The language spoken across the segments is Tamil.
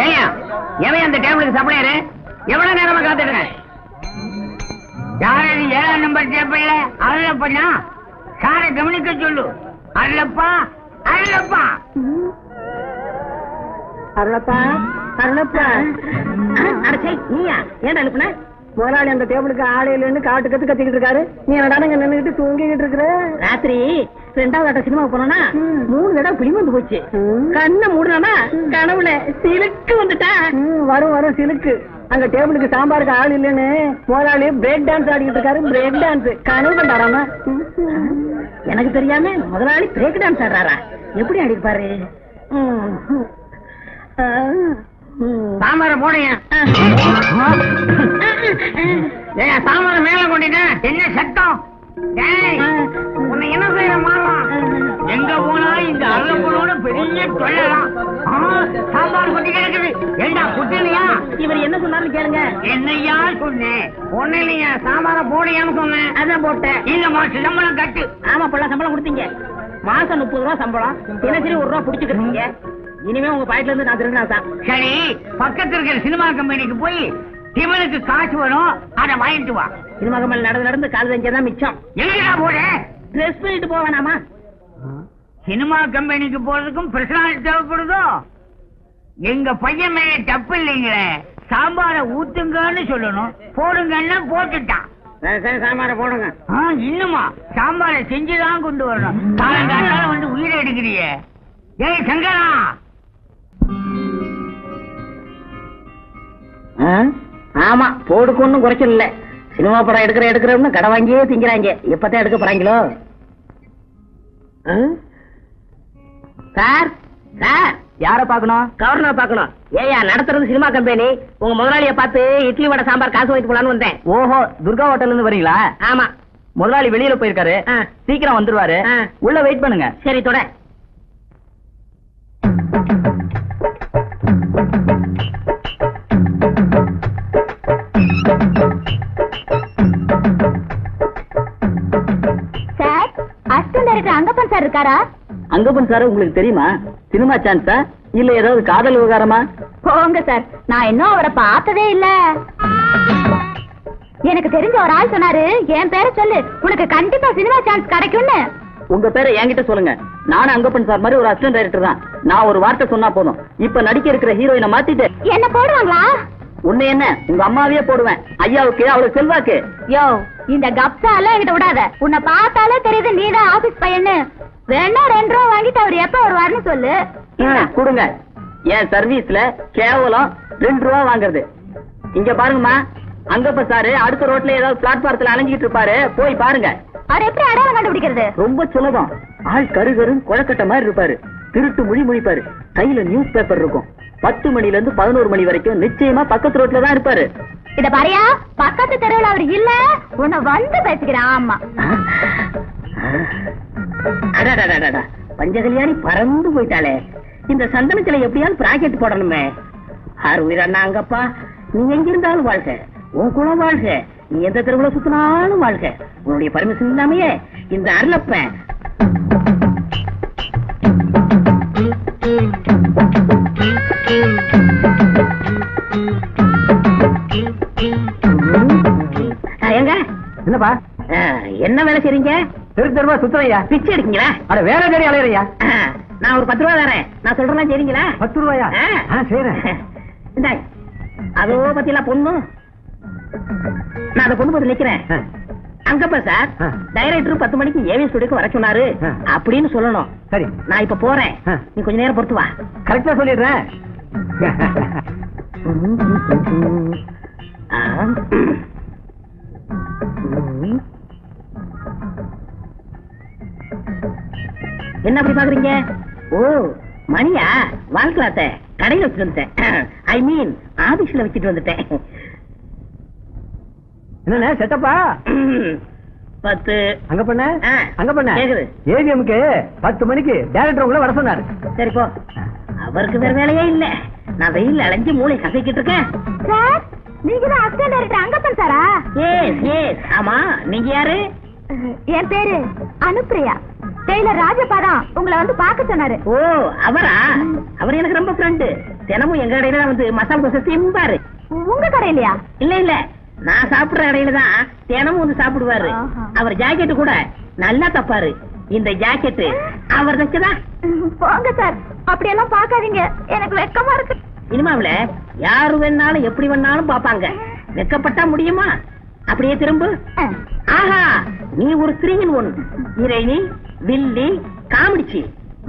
ஏயா எவன் அந்த டேபிளுக்கு சப்ளையரு? எவ்வளவு நேரமா காத்துட்டு? யாரு 7ஆம் நம்பர் டேபிள்ல அருளப்பா? சாரை கவனிக்க சொல்லு. அருளப்பா, அருளப்பா, அருளப்பா, அருளப்பா. அடச்சே, நீயா ஏன் அனுப்புன? முதலாளி அந்த டேபிளுக்கு ஆளே இல்லைன்னு காட்டு கத்து கத்திக்கிட்டு இருக்காரு. நீ என்னடா நின்னுகிட்டு தூங்கிக்கிட்டு இருக்கிற? ராத்திரி 2வது ஆட்ட சினிமா போனா 3 தடவை பிலிம் வந்து போச்சு. கண்ணை மூடுனா கனவுல சிலுக்கு வந்துட்டா. வரும் வரும் சிலுக்கு. அங்க டேபிளுக்கு சாம்பாருக்கு ஆள் இல்லைன்னு முதலாளி பிரேக் டான்ஸ் ஆடிக்கிட்டு இருக்காரு. பிரேக் டான்ஸ் கனவு கண்டாராமா? எனக்கு தெரியாம முதலாளி பிரேக் டான்ஸ் ஆடுறாரா? எப்படி ஆடிப்பாரு? சாம்பார போடுங்க. சாம்பார மேல கொண்டீங்க. என்ன சத்தம்? உன்னை என்ன செய்ய மாறலாம்? எங்க போனா இந்த அருளப்பனோட பெரிய தொழிலாம். சாம்பார் கொட்டி கிடக்குது. ஏண்டா குட்டிலையா? இவர் என்ன சொன்னாரு கேளுங்க. என்னையா சொன்னேன்? ஒண்ணு இல்லையா, சாம்பார போடையான்னு சொன்னேன். அதான் போட்டேன். இந்த மாசம் சம்பளம் கட்டு. ஆமா, பல சம்பளம் கொடுத்தீங்க. மாசம் 30 ரூபா சம்பளம். தினசரி 1 ரூபா பிடிச்சுக்கிறீங்க. இனிமே உங்க பாயிட்ல இருந்து நான் திரும்பினா தான் சரி. பக்கத்துல இருக்கிற சினிமா கம்பெனிக்கு போய் இவனுக்கு காசு வரும், அதை வாங்கிட்டு வா. சினிமா கம்பெனி நடந்து கால் செஞ்சதான் மிச்சம். எங்கடா போற? ட்ரெஸ் பண்ணிட்டு போவேனாமா? சினிமா கம்பெனிக்கு போறதுக்கும் பிரசனாலிட்டி தேவைப்படுதோ? எங்க பையன் மேல தப்பு இல்லைங்களே. சாம்பார ஊத்துங்கன்னு சொல்லணும், போடுங்கன்னா போட்டுட்டான். சாம்பார போடுங்க. இன்னுமா சாம்பார செஞ்சுதான் கொண்டு வரணும். காலங்காத்தால வந்து உயிரை எடுக்கிறிய. ஏய் சங்கரா, ஆமா போடுக்கு ஒன்னும் குறைச்சல் இல்ல. சினிமா படம் எடுக்கிறோம்னு கடை வாங்கியே திங்கிறாங்க. எப்பதான் எடுக்க போறாங்களோ? சார் சார், யார பாக்கணும்? கவர்னர் பாக்கணும். ஏயா நடத்துறது சினிமா கம்பெனி. உங்க முதலாளிய பார்த்து இட்லி வடை சாம்பார் காசு வாங்கிட்டு போலான்னு வந்தேன். ஓஹோ, துர்கா ஹோட்டல்ல இருந்து வரீங்களா? ஆமா. முதலாளி வெளியில போயிருக்காரு, சீக்கிரம் வந்துருவாரு. உள்ள வெயிட் பண்ணுங்க. சரி தொட. Sir, assistant director Angappan sir இருக்காரா? அங்கப்பன் சார் உங்களுக்கு தெரியுமா? சினிமா சான்ஸா இல்ல ஏதாவது காதல் விவகாரமா? போங்க சார், நான் இன்னும் அவரை பார்த்ததே இல்ல. எனக்கு தெரிஞ்ச ஒரு ஆள் சொன்னாரு, என் பேரை சொல்லு, உனக்கு கண்டிப்பா சினிமா சான்ஸ் கிடைக்கும்னு. உங்க பேரை என்கிட்ட சொல்லுங்க. நானும் அங்கப்பன் சார் மாதிரி ஒரு அசிஸ்டன்ட் டைரக்டர் தான். நான் ஒரு வார்த்தை சொன்னா போதும், இப்ப நடிக்க இருக்கிற ஹீரோயினை மாத்திட்டு என்ன போடுவாங்களா? உன்னை என்ன, உங்க அம்மாவே போடுவேன். ஐயாவுக்கு அவ்வளவு செல்வாக்கு. யோ, இந்த கப்சால என்கிட்ட விடாத. உன்னை பார்த்தாலே தெரியுது நீதான் ஆபீஸ் பையன்னு. வேணா 2 ரூபா வாங்கிட்டு அவர் எப்ப வருவாருன்னு சொல்லு. கொடுங்க. என் சர்வீஸ்ல கேவலம் 2 ரூபா வாங்குறது. இங்க பாருங்கம்மா, அங்கப்ப சாரு அடுத்த ரோட்ல ஏதாவது பிளாட்பாரத்துல அலைஞ்சிட்டு இருப்பாரு, போய் பாருங்க. அவர் எப்படி அடையாளம் கண்டுபிடிக்கிறது? ரொம்ப சுலபம். ஆள் கரு குழக்கட்ட மாதிரி இருப்பாரு, திருட்டு மொழி மொழிப்பாரு, கையில நியூஸ் பேப்பர் இருக்கும். 10 மணில இருந்து 11 மணி வரைக்கும் நிச்சயமா பக்கத்து ரோட்ல தான் இருப்பாரு. இத பாரியா, பக்கத்து தெருவில் அவர் இல்ல, உன்னை வந்து பேசுகிறேன். ஆமா. பஞ்சகல்யாணி பறந்து போயிட்டாளே. இந்த சந்தனத்துல எப்படியாவது பிராக்கெட் போடணுமே. ஆறு உயிரண்ணா அங்கப்பா, நீ எங்கிருந்தாலும் வாழ்க, உன் குலம் வாழ்க, நீ எந்த தெருவுல சுத்தினாலும் வாழ்க. உன்னுடைய பர்மிஷன் இல்லாமையே இந்த அருளப்ப எங்க என்னப்பா என்ன வேலை செய்றீங்க? தெருவா சுத்துறையா? பிச்சை எடுக்கீங்களா? அட வேற தேடி அலையறையா? நான் ஒரு 10 ரூபா தரேன், நான் சொல்றேன் சரிங்களா? 10 ரூபாயா? சரி. அதோ பத்தில பொண்ணு, நான் அந்த பொண்ணு பத்தி நிக்கிறேன். அங்கப்பா சார், டைரக்டர் 10 மணிக்கு ஏவி ஸ்டுடியோக்கு வர சொன்னாரு அப்படின்னு சொல்லணும். சரி, நான் இப்ப போறேன், நீ கொஞ்ச நேரம் பொறுத்து வா. கரெக்டா சொல்லிடுறேன். என்ன அப்படி பாக்குறீங்க? ஓ மணியா, வாழ்க்கலாத்த கடையில வச்சுட்டு வந்துட்டேன். ஐ மீன் ஆபீஸ்ல வச்சுட்டு வந்துட்டேன். என்ன செட்டப்பா? 10 அங்க பண்ண அங்க பண்ண கேக்குது. ஏவிஎம்க்கு 10 மணிக்கு டைரக்டர் உங்களை வர சொன்னாரு. சரி போ, அவருக்கு வேற வேலையே இல்ல. நான் வெயில் அலைஞ்சு மூளை கசைக்கிட்டு இருக்கேன். சார், நீங்க தான் அசிஸ்டன்ட் டைரக்டர் அங்கப்பன் சாரா? எஸ் எஸ், ஆமா நீங்க யாரு? என் பேரு அனுப்பிரியா. டெய்லர் ராஜப்பா தான் உங்களை வந்து பார்க்க சொன்னாரு. ஓ அவரா? அவர் எனக்கு ரொம்ப ஃப்ரெண்டு. தினமும் எங்க கடையில தான் வந்து மசாலா தோசை திம்பாரு. உங்க கடையிலயா? இல்ல நான் சாப்பிடுற கடையில தான் தினமும் வந்து சாப்பிடுவாரு. அவர் ஜாக்கெட் கூட நல்லா தப்பாரு. இந்த ஜாக்கெட் அவர் தச்சுதான். போங்க சார், அப்படியெல்லாம் பாக்காதீங்க, எனக்கு வெக்கமா இருக்கு. இனிமாவில யாரு வேணாலும் எப்படி வேணாலும் பாப்பாங்க. வெக்கப்பட்டா முடியுமா? அப்படியே திரும்ப. ஆஹா, நீ ஒரு 3-in-1. ஹீரோயினி, வில்லி, காமெடிச்சி,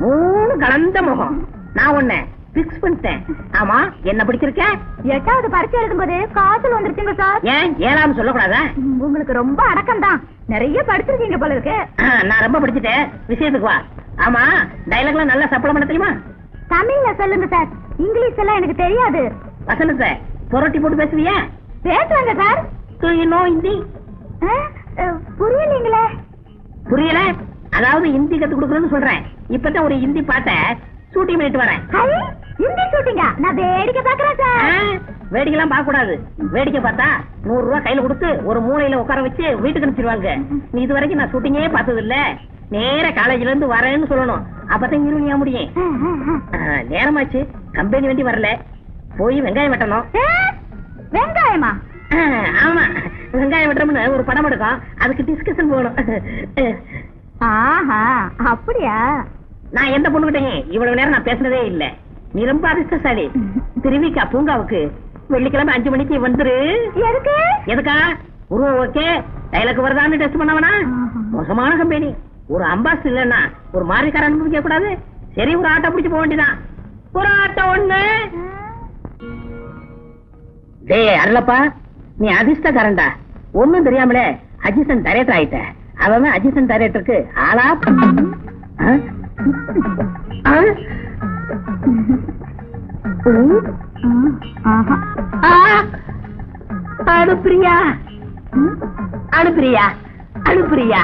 3 கலந்த முகம். நான் உன்னை பிக்ஸ் பண்ணிட்டேன். ஆமா, என்ன படிச்சிருக்க? 8வது பரீட்சை எழுதும்போது காய்ச்சல் வந்துருச்சுங்க சார். ஏன் 7வது சொல்லக்கூடாதா? உங்களுக்கு ரொம்ப அடக்கம் தான், நிறைய படிச்சிருக்கீங்க போல இருக்கு. நான் ரொம்ப படிச்சுட்டேன், விஷயத்துக்கு வா. ஆமா, டைலாக்லாம் நல்லா சப்பளம் பண்ண தெரியுமா? தமிழ்ல சொல்லுங்க சார், இங்கிலீஷ் எல்லாம் எனக்கு தெரியாது. வசனத்தை புரட்டி போட்டு பேசுவியா? பேசுவாங்க சார். ஹிந்தி புரியலீங்களே. புரியல? அதாவது ஹிந்தி கத்து கொடுக்கணும்னு சொல்றேன். இப்பதான் ஒரு ஹிந்தி பாட்ட ஷூட்டிங் பண்ணிட்டு வரேன். ஹிந்தி ஷூட்டிங்கா? நான் வேடிக்கை பாக்குறேன் சார். வேடிக்கைலாம் பார்க்க கூடாது. வேடிக்கை பார்த்தா 100 ரூபாய் கையில கொடுத்து ஒரு மூலையில உட்கார வச்சு வீட்டுக்கு அனுப்பிச்சிருவாங்க. நீ இது வரைக்கும் நான் ஷூட்டிங்கே பார்த்தது இல்ல. நேர காலேஜ்ல இருந்து வரேன்னு சொல்லணும். அப்பதான் இருவனியா முடியும். நேரமாச்சு, கம்பெனி வண்டி வரல. போய் வெங்காயம் வெட்டணும். வெங்காயமா? ஆமா, வெங்காயம் வெட்டுறோம்னு ஒரு படம் எடுக்கும், அதுக்கு டிஸ்கஷன் போகணும். ஆஹா, அப்படியா? நான் எந்த பொண்ணுகிட்டேங்க இவ்வளவு நேரம் நான் பேசுனதே இல்ல. நீ ரொம்ப அதிர்ஷ்டசாலி. திருவிக்கா பூங்காவுக்கு வெள்ளிக்கிழமை 5 மணிக்கு வந்துரு. எதுக்கு? எதுக்கா? உருவம் ஓகே, டைலாக் வருதான்னு டெஸ்ட் பண்ணவனா? மோசமான கம்பெனி. ஒரு அம்பாஸ் இல்லன்னா ஒரு மாறிக்கார அனுபவிக்க கூடாது. சரி, ஒரு ஆட்டோ பிடிச்சு போக வேண்டியதான். ஒரு ஆட்டோ ஒண்ணு. டேய் அருளப்பா, நீ அதிர்ஷ்டக்காரன்டா. ஒண்ணும் தெரியாமலே அசிஸ்டன்ட் டைரக்டர் ஆயிட்ட. அவன் அசிஸ்டன்ட் டைரக்டருக்கு ஆளா? அனுப்பிரியா, அனுப்பிரியா, அனுப்பிரியா.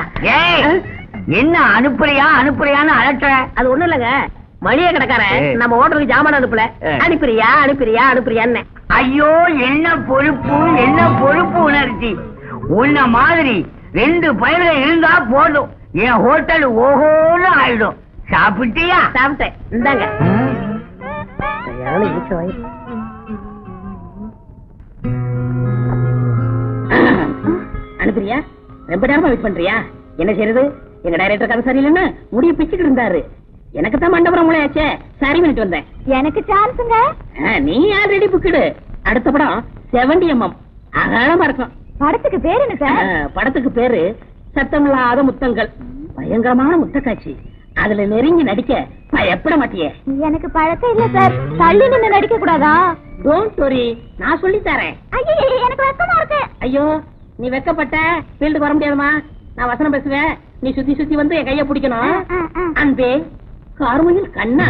என்ன அனுப்புறியா அனுப்புறியான்னு அலட்ட? அது ஒண்ணு இல்லங்க, மளிகை கடைக்காரன் நம்ம ஓட்டருக்கு ஜாமான் அனுப்பல. அனுப்பிரியா அனுப்பிரியா அனுப்பிரியான்னு. ஐயோ, என்ன பொறுப்பு, என்ன பொறுப்பு உணர்ச்சி. உன்ன மாதிரி 2 பயிர்கள் இருந்தா போதும், என் ஹோட்டல் ஓஹோன்னு ஆயிடும். சாப்பிட்டியா? சாப்பிட்டேன். இந்தாங்க. அனுப்பிரியா, ரொம்ப நேரமா வெயிட் பண்றியா? என்ன செய்யறது? எங்க டைரக்டர் கதை சரியில்லைன்னு முடிய பிச்சுக்கிட்டு இருந்தாரு. எனக்கு தான் மண்டபம் மூளையாச்சே, சரி பண்ணிட்டு வந்தேன். எனக்கு சான்ஸுங்க. நீ ஆல்ரெடி புக்கிடு. அடுத்த படம் 70mm அகலமா இருக்கும். படத்துக்கு பேரு என்ன சார்? படத்துக்கு பேரு சத்தமில்லாத முத்தங்கள். பயங்கரமான முத்தக்காட்சி. அதுல நெருங்கி நடிக்க பயப்பட மாட்டியே? எனக்கு பழக்கம் இல்ல சார். தள்ளி நின்னு நடிக்க கூடாதா? டோன்ட் வரி, நான் சொல்லி தரேன். ஐயோ, எனக்கு வெக்கமா இருக்கு. ஐயோ, நீ வெக்கப்பட்ட ஃபீல்டுக்கு வர முடியாதுமா. நான் வசனம் பேசுவேன், நீ சுத்தி சுத்தி வந்து என் கைய பிடிக்கணும். அன்பே கார்முகில் கண்ணா,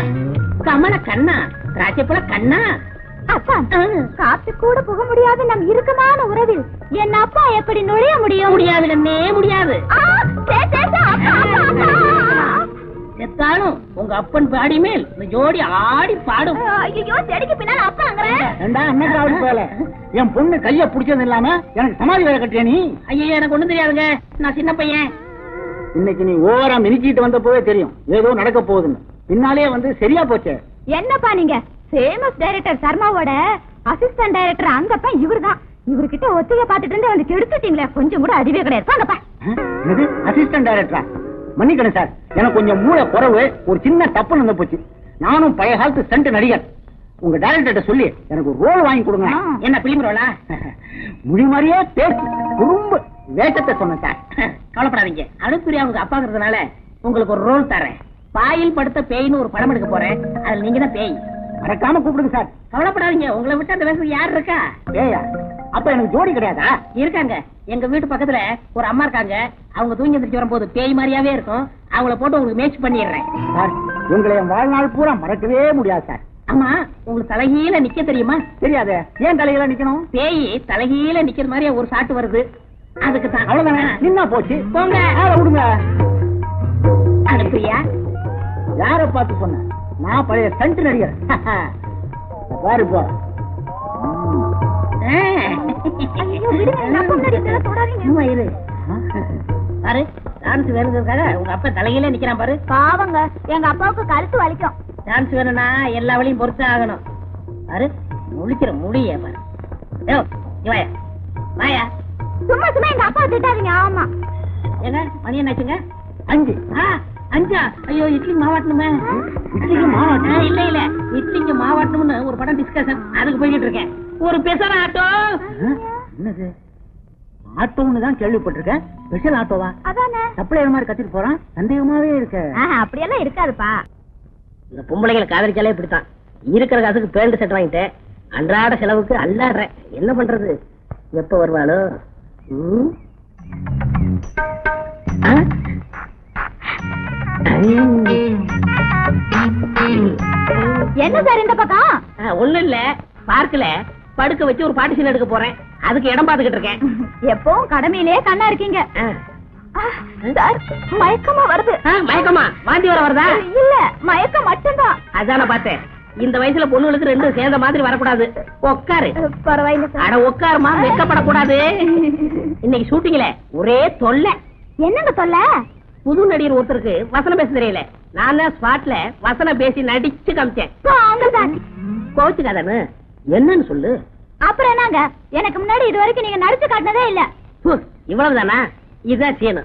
கமல கண்ணா, ராஜப்பல கண்ணா. அப்பா, காத்து கூட போக முடியாது நம் இறுக்கமான உறவில் என் அப்பா எப்படி நுழைய முடியும்? முடியாது கண்ணே, முடியாது. செத்தாலும் உங்க அப்பன் பாடி மேல் ஜோடி ஆடி பாடும். ஐயோ, செடிக்கு பின்னால அப்பா என் பொண்ணு கைய பிடிச்சது இல்லாம எனக்கு சமாதி வேலை கட்டிய நீ. ஐயோ, எனக்கு ஒண்ணும் தெரியாதுங்க, நான் சின்ன பையன். இன்னைக்கு நீ ஓவரா மினிக்கிட்டு வந்த போவே தெரியும் ஏதோ நடக்க போகுதுன்னு. பின்னாலே வந்து சரியா போச்சு. என்னப்பா நீங்க ஃபேமஸ் டைரக்டர் சர்மாவோட அசிஸ்டன்ட் டைரக்டர் அங்கப்பா இவர்தான். இவர்கிட்ட ஒத்திகை பாத்துட்டு இருந்து வந்து கெடுத்துட்டீங்களே, கொஞ்சம் கூட அறிவே கிடையாது. வாங்கப்பா. அசிஸ்டன்ட் டைரக்டரா? மன்னிக்கணும் சார், எனக்கு கொஞ்சம் மூளை குறைவு, ஒரு சின்ன தப்பு நடந்து போச்சு. நானும் பழைய காலத்து ஸ்டண்ட் நடிகர். உங்க டைரக்டர் சொல்லி எனக்கு ஒரு ரோல் வாங்கி கொடுங்க. என்ன பிலிம் ரோலா? முடி மாதிரியே பேச்சு குறும்பு வேஷத்தை சொன்னேன் சார். கவலைப்படாதீங்க, அனுப்பிரியா உங்க அப்பாங்கிறதுனால உங்களுக்கு ஒரு ரோல் தரேன். பாயில் படுத்த பேய்னு ஒரு படம் எடுக்க போறேன், அதுல நீங்க தான் பேய். மறக்காம கூப்பிடுங்க சார். கவலைப்படாதீங்க, உங்களை விட்டு அந்த வேஷம் யார் இருக்கா? பேயா? அப்ப எனக்கு ஜோடி கிடையாதா? இருக்காங்க. எங்க வீட்டு பக்கத்துல ஒரு அம்மா இருக்காங்க. அவங்க தூங்கி எந்திரிச்சு வரும்போது பேய் மாதிரியாவே இருக்கும். அவங்கள போட்டு உங்களுக்கு மேட்ச் பண்ணிடுறேன் சார். உங்களை என் வாழ்நாள் பூரா மறக்கவே முடியாது சார். ஆமா, உங்களுக்கு தலைகீழ நிக்க தெரியுமா? தெரியாது. ஏன் தலைகீழ நிக்கணும்? பேய் தலைகீழ நிக்கிற மாதிரி ஒரு சாட்டு வருது, அதுக்கு தான். அவ்வளவுதானே, நின்னா போச்சு. போங்க, விடுங்க. அனுப்பியா? யார பார்த்து சொன்ன? நான் பழைய ஸ்டண்ட் நடிகர். பாரு போ. ஐயோ, விடுங்க, எங்க அப்பா முன்னாடி இதெல்லாம் தொடாதீங்க. பாரு, டான்ஸ் வேணுங்கிறதுக்காக உங்க அப்பா தலையில நிக்கிறான் பாரு. பாவங்க, எங்க அப்பாவுக்கு கழுத்து வலிக்கும். டான்ஸ் வேணும்னா எல்லா வழியும் பொறுத்து ஆகணும். பாரு, முழிக்கிற முடிய பாரு. வாயா வாயா. சும்மா சும்மா எங்க அப்பா திட்டாதீங்க. ஆமா, ஏங்க மணி என்னாச்சுங்க? 5. 5. ஐயோ, இட்லி மாவாட்டணுமே. இட்லிக்கு மாவாட்டணும்? இல்ல இல்ல, இட்லிக்கு மாவாட்டணும்னு ஒரு படம் டிஸ்கஷன், அதுக்கு போய்கிட்டு இருக்கேன். ஒரு பெசல் ஆட்டோ. என்னது ஆட்டோன்னு தான் கேள்விப்பட்டிருக்கேன். ஸ்பெஷல் ஆட்டோவா? அதானே சப்ளையர் மாதிரி கத்திட்டு போறான். சந்தேகமாவே இருக்கு. அப்படியெல்லாம் இருக்காதுப்பா. இந்த பொம்பளைகளை காதலிச்சாலே இப்படித்தான். இருக்கிற காசுக்கு பேண்ட் செட் வாங்கிட்டேன். அன்றாட செலவுக்கு அல்லாடுறேன். என்ன பண்றது? எப்ப வருவாளோ? என்ன சார் இந்த பக்கம்? ஒண்ணு இல்ல, பார்க்கல படுக்க வச்சு ஒரு பார்ட்டிஷன் எடுக்க போறேன். அதுக்கு இடம் பாத்துக்கிட்டு இருக்கேன். எப்பவும் கடமையிலே கண்ணா இருக்கீங்க. சார், மயக்கமா வருது. மயக்கமா? வாந்தி வர வருதா? இல்ல, மயக்கம் மட்டும்தான். அதான பார்த்தேன். இந்த வயசுல பொண்ணுகளுக்கு ரெண்டும் சேர்ந்த மாதிரி வரக்கூடாது. உட்காரு. பரவாயில்ல சார். அட உட்காருமா, வெக்கப்படக்கூடாது. இன்னைக்கு ஷூட்டிங்ல ஒரே தொல்லை. என்னங்க தொல்லை? புது நடிகர் ஒருத்தருக்கு வசனம் பேச தெரியல. நான் தான் ஸ்பாட்ல வசனம் பேசி நடிச்சு காமிச்சேன். கோச்சுக்காதன்னு என்னன்னு சொல்லு. அப்புறம் என்னங்க, எனக்கு முன்னாடி இது வரைக்கும் நீங்க நடிச்சு காட்டினதே இல்ல. இவ்வளவுதானா? இதுதான் சீனு.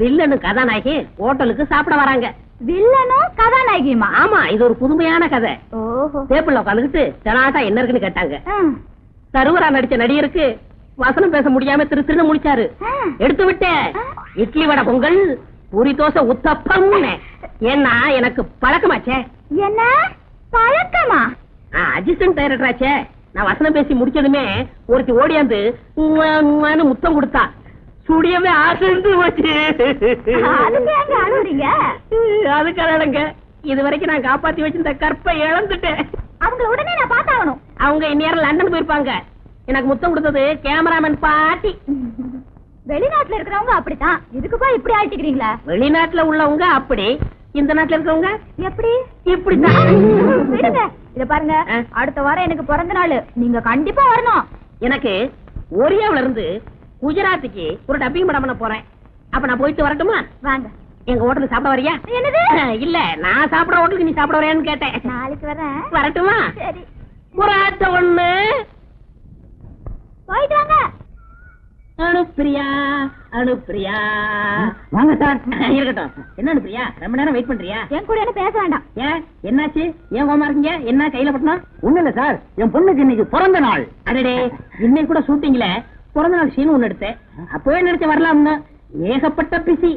வில்லனு கதாநாயகி ஹோட்டலுக்கு சாப்பிட வராங்க. வில்லனும் கதாநாயகியுமா? ஆமா, இது ஒரு புதுமையான கதை. ஓஹோ. டேபிள்ல உட்காந்துக்கிட்டு தெனாட்டா என்ன இருக்குன்னு கேட்டாங்க. சருவரா நடிச்ச நடிகருக்கு வசனம் பேச முடியாம திருன்னு முடிச்சாரு. எடுத்து விட்டேன். இட்லி வடை பொங்கல், பூரி தோசை உத்தப்பம். ஏன்னா எனக்கு பழக்கமாச்சே. என்ன பழக்கமா? அசிஸ்டன்ட் டைரக்டராச்சே. நான் வசனம் பேசி முடிச்சதுமே ஒருத்தி ஓடியாந்து முத்தம் கொடுத்தா. சுடியவே ஆசைந்து போச்சு. அதுக்காக இது வரைக்கும் நான் காப்பாத்தி வச்சிருந்த கற்பை இழந்துட்டேன். அவங்க உடனே நான் பார்த்தாகணும். அவங்க இந்நேரம் லண்டன் போயிருப்பாங்க. எனக்கு முத்தம் கொடுத்தது கேமராமேன் பாட்டி. வெளிநாட்டுல இருக்கிறவங்க அப்படித்தான். இதுக்கு போய் இப்படி ஆயிட்டுக்கிறீங்களா? வெளிநாட்டுல உள்ளவங்க அப்படி, இந்த நாட்டுல இருக்கவங்க எப்படி? இப்படிதான். விடுங்க, இத பாருங்க, அடுத்த வாரம் எனக்கு பிறந்த நாள். நீங்க கண்டிப்பா வரணும். எனக்கு ஒரியாவில இருந்து குஜராத்துக்கு ஒரு டப்பிங் படம் பண்ண போறேன். அப்ப நான் போயிட்டு வரட்டுமா? வாங்க. எங்க ஹோட்டலுக்கு சாப்பிட வரியா? என்னது? இல்ல, நான் சாப்பிட ஹோட்டலுக்கு நீ சாப்பிட வரையான்னு கேட்டேன். நாளைக்கு வரேன். வரட்டுமா? சரி. ஒரு ஆட்ட ஒண்ணு. போயிட்டு வாங்க. அனுப்பிரியா அனுப்பிரியா. வாங்க சார். இருக்கட்டும். என்ன அனுப்பிரியா, ரொம்ப நேரம் வெயிட் பண்றியா? என் கூட என்ன பேச வேண்டாம். ஏன், என்னாச்சு? ஏன் கோமா இருக்கீங்க? என்ன கையில பட்டணும்? ஒண்ணு இல்ல சார், என் பொண்ணுக்கு இன்னைக்கு பிறந்த நாள். அடடே, இன்னைக்கு கூட ஷூட்டிங்ல பிறந்த நாள் சீன் ஒண்ணு எடுத்தேன். அப்பவே நினைச்ச வரலாம்னு. ஏகப்பட்ட பிசி.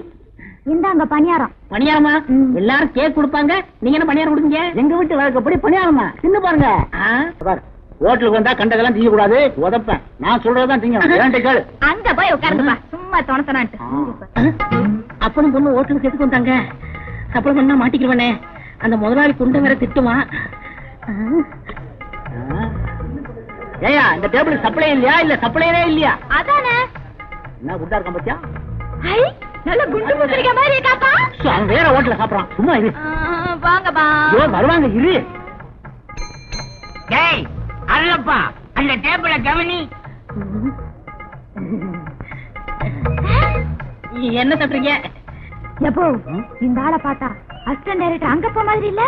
இந்தாங்க பணியாரம். பணியாரமா? எல்லாரும் கேக் கொடுப்பாங்க, நீங்க என்ன பணியாரம் கொடுங்க? எங்க வீட்டு வழக்கப்படி பணியாரமா? தின்னு பாருங்க. ஹோட்டலுக்கு வந்தா கண்டதெல்லாம் திங்க கூடாது, உதப்பேன். நான் சொல்றதுதான் திங்க. அங்க போய் உட்காருங்கப்பா, சும்மா தொணத்தனான்ட்டு. அப்பனும் பொண்ணு ஹோட்டலுக்கு எதுக்கு வந்தாங்க? சப்பளம் பண்ணா மாட்டிக்கிறவனே. அந்த முதலாளி குண்டை வேற திட்டுவான். ஏயா, இந்த டேபிள் சப்ளை இல்லையா? இல்ல சப்ளையே இல்லையா? அதானே. என்ன குண்டா இருக்கான் பத்தியா? ஐ, நல்ல குண்டு குத்துறிக்க மாதிரி இருக்காப்பா. அவன் வேற ஹோட்டல்ல சாப்பிடறான். சும்மா இரு. வாங்கப்பா. ஐயோ, வருவாங்க, இரு. டேய் அல்லப்பா, அந்த டேபிள கவனி. என்ன சாப்பிடுறீங்க? எப்போ இந்த ஆளை பார்த்தா அசிஸ்டன்ட் டைரக்டர் அங்கப்பா மாதிரி இல்ல?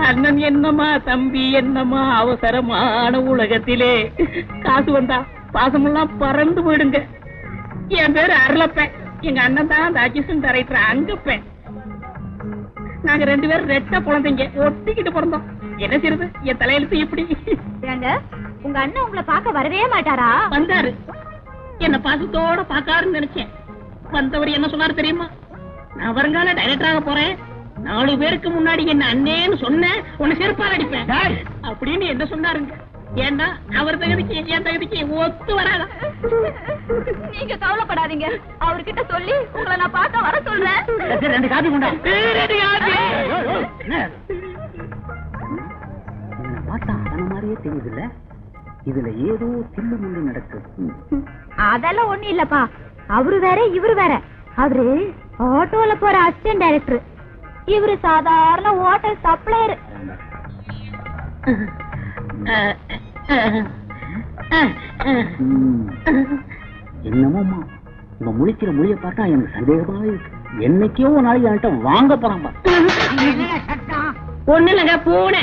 அண்ணன் என்னமா, தம்பி என்னமா, அவசரமான உலகத்திலே காசு வந்தா பாசமெல்லாம் பறந்து போயிடுங்க. என் பேரு அருளப்பேன். எங்க அண்ணன் தான் அந்த அசிஸ்டன்ட் டைரக்டர் அங்கப்பேன். நாங்க 2 பேரும் ரெட்ட குழந்தைங்க, ஒட்டிக்கிட்டு பிறந்தோம். என்ன செய்யறது, என் தலையெழுத்து இப்படி. ஏங்க, உங்க அண்ணன் உங்களை பார்க்க வரவே மாட்டாரா? வந்தாரு. என்ன பாசத்தோட பாக்காருன்னு நினைச்சேன். வந்தவர் என்ன சொன்னாரு தெரியுமா? நான் வருங்கால டைரக்டராக போறேன். 4 பேருக்கு முன்னாடி என்ன அண்ணேன்னு சொன்ன உன்னை செருப்பால் அடிப்பேன் அப்படின்னு என்ன சொன்னாருங்க. ஏன்னா அவர் தகுதிக்கு என் தகுதிக்கு ஒத்து வராதா? நீங்க கவலைப்படாதீங்க, அவர்கிட்ட சொல்லி உங்களை நான் பார்க்க வர சொல்றேன். 2 காபி கொண்டா. பார்த்தா அந்த மாதிரியே தெரியுது இல்ல? இதுல ஏதோ தில்லு முள்ளு நடக்குது. அதெல்லாம் ஒண்ணு இல்லப்பா. அவரு வேற இவரு வேற. அவரு ஆட்டோல போற அசிஸ்டன்ட் டைரக்டர். இவரு சாதாரண ஹோட்டல் சப்ளையர். என்னமோமா இவன் முழிக்கிற மொழியை பார்த்தா எனக்கு சந்தேகமாவே இருக்கு. என்னைக்கோ ஒரு நாளைக்கு என்கிட்ட வாங்க போறான். ஒண்ணு இல்லைங்க பூனை.